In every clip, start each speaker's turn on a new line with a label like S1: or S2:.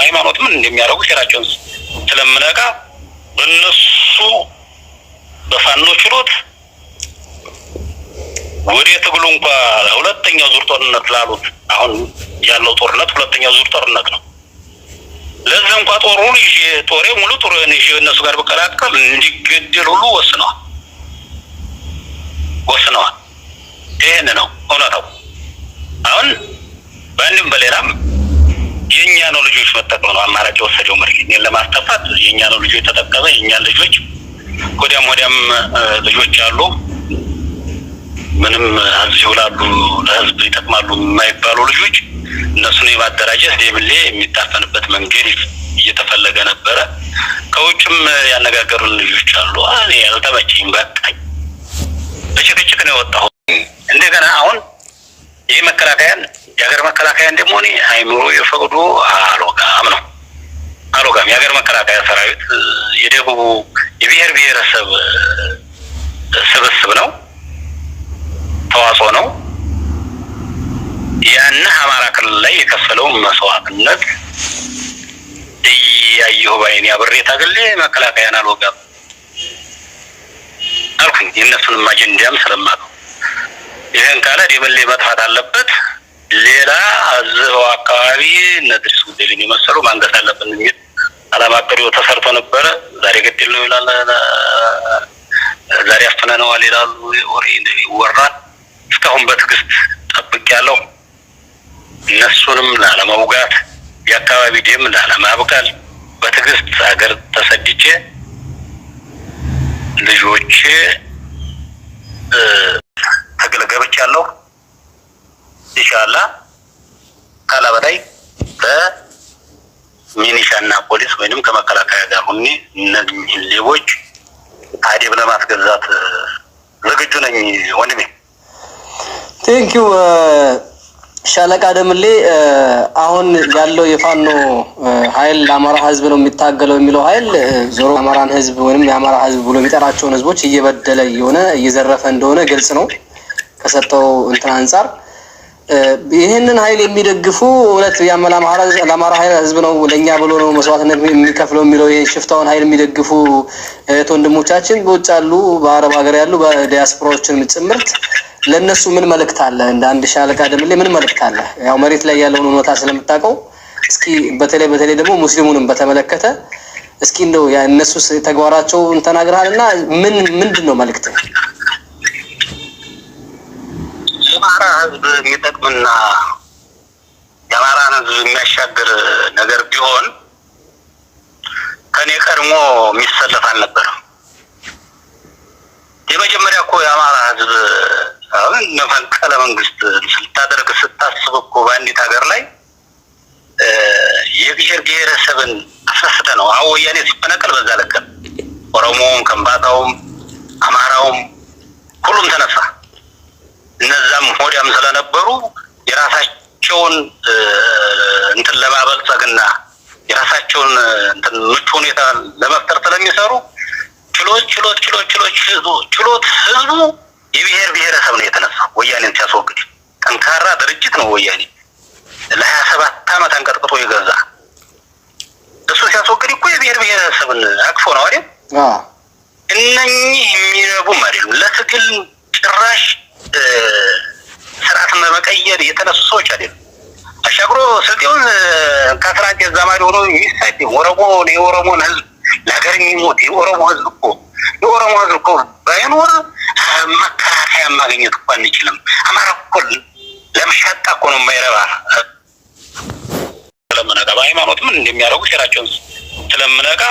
S1: በሃይማኖት ምን እንደሚያደርጉ ሴራቸውን ስለምነቃ በእነሱ በፋኖ ችሎት ወደ ትግሉ እንኳን ሁለተኛው ዙር ጦርነት ላሉት አሁን ያለው ጦርነት ሁለተኛው ዙር ጦርነት ነው። ለዚህ እንኳን ጦሩን ይዤ ጦሬ ሙሉ ጦሩን ይዤ እነሱ ጋር በቀላቀል እንዲገደል ሁሉ ወስነዋል። ይሄን ነው እውነታው። አሁን በአንድም በሌላም የኛ ነው ልጆች መጠቀም ነው አማራጭ ወሰደው መርኪን ለማስተፋት የኛ ነው ልጆች ተጠቀመ። የኛ ልጆች ወዲያም ልጆች አሉ ምንም አዝዩ ላሉ ለህዝብ ይጠቅማሉ የማይባሉ ልጆች እነሱን የማደራጀት ደብሌ የሚታፈንበት መንገድ እየተፈለገ ነበረ። ከውጭም ያነጋገሩን ልጆች አሉ። እኔ ያልተመቸኝ በቃኝ በጭቅጭቅ ነው የወጣሁ። እንደገና አሁን ይህ መከላከያን የሀገር መከላከያን ደግሞ እኔ አይምሮ የፈቅዶ አልወጋም የሀገር መከላከያ ሰራዊት የደቡቡ የብሔር ብሔረሰብ ስብስብ ነው፣ ተዋጽኦ ነው። ያን አማራ ክልል ላይ የከፈለውን መስዋዕትነት እያየሁ ባይኔ አብሬ ታግሌ መከላከያን አልወጋም አልኩኝ። የእነሱንም አጀንዳም ስለማውቀው ይህን ካለ ደበሌ መጥፋት አለበት፣ ሌላ እዚሁ አካባቢ እነዚህ ጉዳይን የመሰሉ ማንገስ አለብን የሚል ዓላማ አቅዶ ተሰርቶ ነበረ። ዛሬ ገደል ነው ይላል፣ ዛሬ አፍነነዋል ይላሉ፣ ወሬ ይወራል። እስካሁን በትዕግስት ጠብቄያለሁ። እነሱንም ላለመውጋት የአካባቢ ደም ላለማብቀል በትዕግስት ሀገር ተሰድቼ ልጆቼ ተገለገብቻለሁ። ኢንሻአላህ ካላ በላይ በሚኒሻና ፖሊስ ወይንም ከመከላከያ ጋር ሆኜ እነዚህ ሌቦች አደብ ለማስገዛት ዝግጁ ነኝ ወንድሜ።
S2: ቴንኪው ሻለቃ ደምሌ። አሁን ያለው የፋኖ ኃይል ለአማራ ህዝብ ነው የሚታገለው የሚለው ኃይል ዞሮ አማራን ህዝብ ወይንም የአማራ ህዝብ ብሎ የሚጠራቸውን ህዝቦች እየበደለ የሆነ እየዘረፈ እንደሆነ ግልጽ ነው ከሰጠው እንትን አንፃር። ይህንን ኃይል የሚደግፉ እውነት ለአማራ ኃይል ህዝብ ነው ለኛ ብሎ ነው መስዋዕትነት የሚከፍለው የሚለው የሽፍታውን ኃይል የሚደግፉ እህት ወንድሞቻችን በውጭ ያሉ በአረብ ሀገር ያሉ በዲያስፖራዎችን ጭምርት ለነሱ ምን መልእክት አለ? እንደ አንድ ሻለቃ ደምሌ ምን መልእክት አለ? ያው መሬት ላይ ያለውን ሁኔታ ስለምታውቀው እስኪ በተለይ ደግሞ ሙስሊሙንም በተመለከተ እስኪ እንደው ያ እነሱ ተግባራቸው ተናግረሃልና ምንድን ነው መልእክት?
S1: የአማራ ህዝብ የሚጠቅምና የአማራን ህዝብ የሚያሻግር ነገር ቢሆን ከኔ ቀድሞ የሚሰለፍ አልነበረም። የመጀመሪያ እኮ የአማራ ህዝብ አሁን መፈንቅለ መንግስት ስታደርግ ስታስብ እኮ በአንዲት ሀገር ላይ የብሔር ብሔረሰብን አስነስተ ነው። አዎ ወያኔ ሲፈነቀል በዛ ለቀን ኦሮሞውም፣ ከምባታውም፣ አማራውም ሁሉም ተነሳ። እነዛም ሆዳም ስለነበሩ የራሳቸውን እንትን ለማበልጸግና የራሳቸውን እንትን ምቹ ሁኔታ ለመፍጠር ስለሚሰሩ ችሎት ህዝቡ የብሔር ብሔረሰብ ነው የተነሳው። ወያኔን ሲያስወግድ ጠንካራ ድርጅት ነው ወያኔ ለ27 ዓመት አንቀጥቅጦ የገዛ እሱ ሲያስወግድ እኮ የብሔር ብሔረሰብን አቅፎ ነው አይደል? እነኚህ የሚረቡም አይደሉም። ለትግል ጭራሽ ስርዓትን በመቀየር የተነሱ ሰዎች አይደሉም። አሻግሮ ስልጤውን ከስራንቴ ዛማሪ ሆኖ የሚሳድ የኦሮሞን ህዝብ ለሀገር የሚሞት የኦሮሞ ህዝብ እኮ ባይኖር መከላከያ ማግኘት እኮ አንችልም። አማራ እኮ ለምሻጣ እኮ ነው የማይረባ። ስለምነቃ በሃይማኖት ምን እንደሚያደርጉ ሴራቸውን ስለምነቃ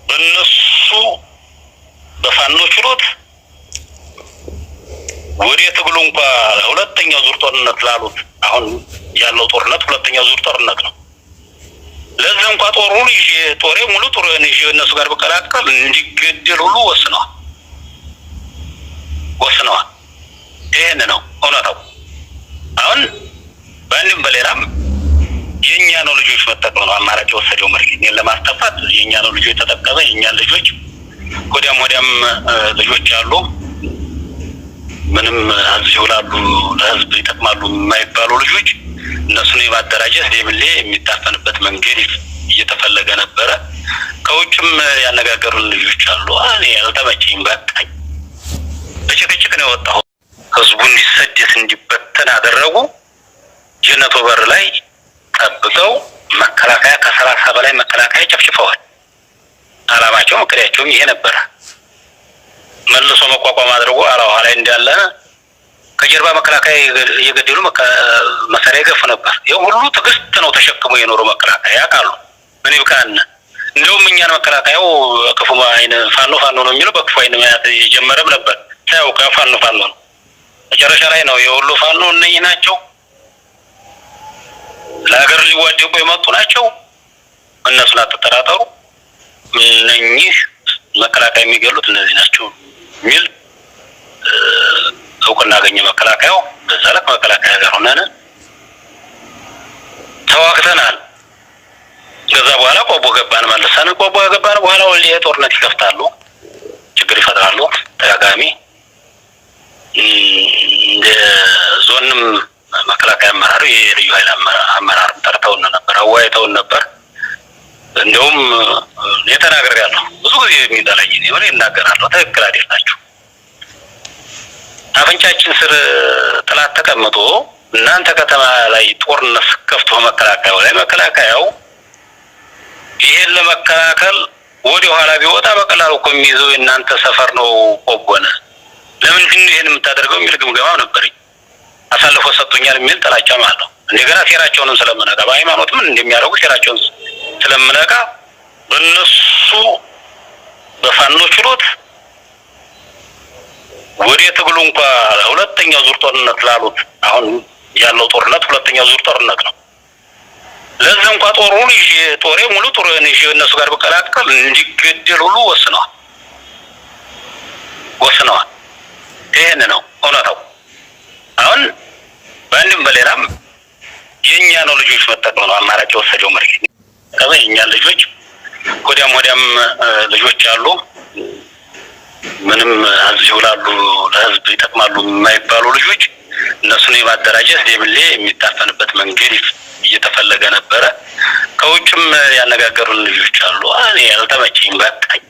S1: በእነሱ በፋኖ ችሎት ወደ ትግሉ እንኳን ሁለተኛው ዙር ጦርነት ላሉት አሁን ያለው ጦርነት ሁለተኛው ዙር ጦርነት ነው። ለዚህ እንኳን ጦሩን ይዤ ጦሬ ሙሉ ጦሩን ይዤ እነሱ ጋር በቀላቀል እንዲገደል ሁሉ ወስነዋል። ይሄን ነው እውነታው። አሁን በአንድም በሌላም የኛ ነው ልጆች መጠቀም ነው አማራጭ ወሰደው መርኪን ለማስተፋት የኛ ነው ልጆች ተጠቀመ። የኛ ልጆች ወዲያም ልጆች አሉ ምንም አዝዩ ላሉ ለህዝብ ይጠቅማሉ የማይባሉ ልጆች እነሱን የማደራጀት ደብሌ የሚታፈንበት መንገድ እየተፈለገ ነበረ። ከውጭም ያነጋገሩን ልጆች አሉ። እኔ ያልተመቸኝ በቃኝ። በጭቅጭቅ ነው የወጣው። ህዝቡ እንዲሰደት እንዲበተን አደረጉ። ጀነቶ በር ላይ ጠብቀው መከላከያ ከ30 በላይ መከላከያ ጨፍጭፈዋል። አላማቸው መከላያቸውም ይሄ ነበረ። መልሶ መቋቋም አድርጎ አላዋ ላይ እንዳለ ከጀርባ መከላከያ እየገደሉ መሳሪያ ይገፉ ነበር። ይሄ ሁሉ ትዕግስት ነው ተሸክሞ የኖረው መከላከያ ያውቃሉ። ምን ይብቃን። እንደውም እኛን መከላከያው ክፉ አይን ፋኖ ነው የሚለው በክፉ አይን ማያት የጀመረም ነበር። ታው ፋኖ ነው። መጨረሻ ላይ ነው የወሎ ፋኖ እነኚህ ናቸው፣ ለሀገር ሊዋደቁ የመጡ ናቸው፣ እነሱን አትጠራጠሩ፣ እነኚህ መከላከያ የሚገሉት እነዚህ ናቸው የሚል እውቅና አገኘ መከላከያው። በዛ ላይ መከላከያ ጋር ሆነን ተዋግተናል። ከዛ በኋላ ቆቦ ገባን። መልሰን ቆቦ ገባን። በኋላ ወልዲያ ጦርነት ይከፍታሉ፣ ችግር ይፈጥራሉ። ተጋጋሚ እንደ ዞንም መከላከያ አመራሩ የልዩ ኃይል አመራር ጠርተውን ነበር፣ አዋይተውን ነበር። እንደውም የተናገርያለሁ ብዙ ጊዜ የሚጠላኝ ነው እናገራለሁ። ትክክል አይደላችሁ። አፍንጫችን ስር ጥላት ተቀምጦ እናንተ ከተማ ላይ ጦርነት ከፍቶ መከላከያው ይሄን ለመከላከል ወደ ኋላ ቢወጣ በቀላሉ እኮ የሚይዘው እናንተ ሰፈር ነው ቆቦነ። ለምንድን ነው ይሄን የምታደርገው የሚል ግምገማም ነበርኝ። አሳልፎ ሰጥቶኛል የሚል ጥላቻም አለው። እንደገና ሴራቸውንም ስለምነቃ በሃይማኖት ምን እንደሚያደርጉ ሴራቸውን ስለምነቃ በእነሱ በፋኖ ችሎት ወደ ትግሉ እንኳን ሁለተኛው ዙር ጦርነት ላሉት አሁን ያለው ጦርነት ሁለተኛው ዙር ጦርነት ነው። ለዚህ እንኳን ጦሩን ጦሬ ሙሉ ጦሩን እነሱ ጋር በቀላቀል እንዲገደል ሁሉ ወስነዋል። ይሄን ነው እውነታው። አሁን በአንድም በሌላም የኛ ነው ልጆች መጠቀም ነው አማራጭ የወሰደው መሪ የኛ ልጆች ወዲያም ልጆች አሉ ምንም እዚሁ ላሉ ለህዝብ ይጠቅማሉ የማይባሉ ልጆች እነሱን የማደራጀት ደምሌ የሚታፈንበት መንገድ እየተፈለገ ነበረ። ከውጭም ያነጋገሩን ልጆች አሉ። እኔ ያልተመቸኝ በቃኝ።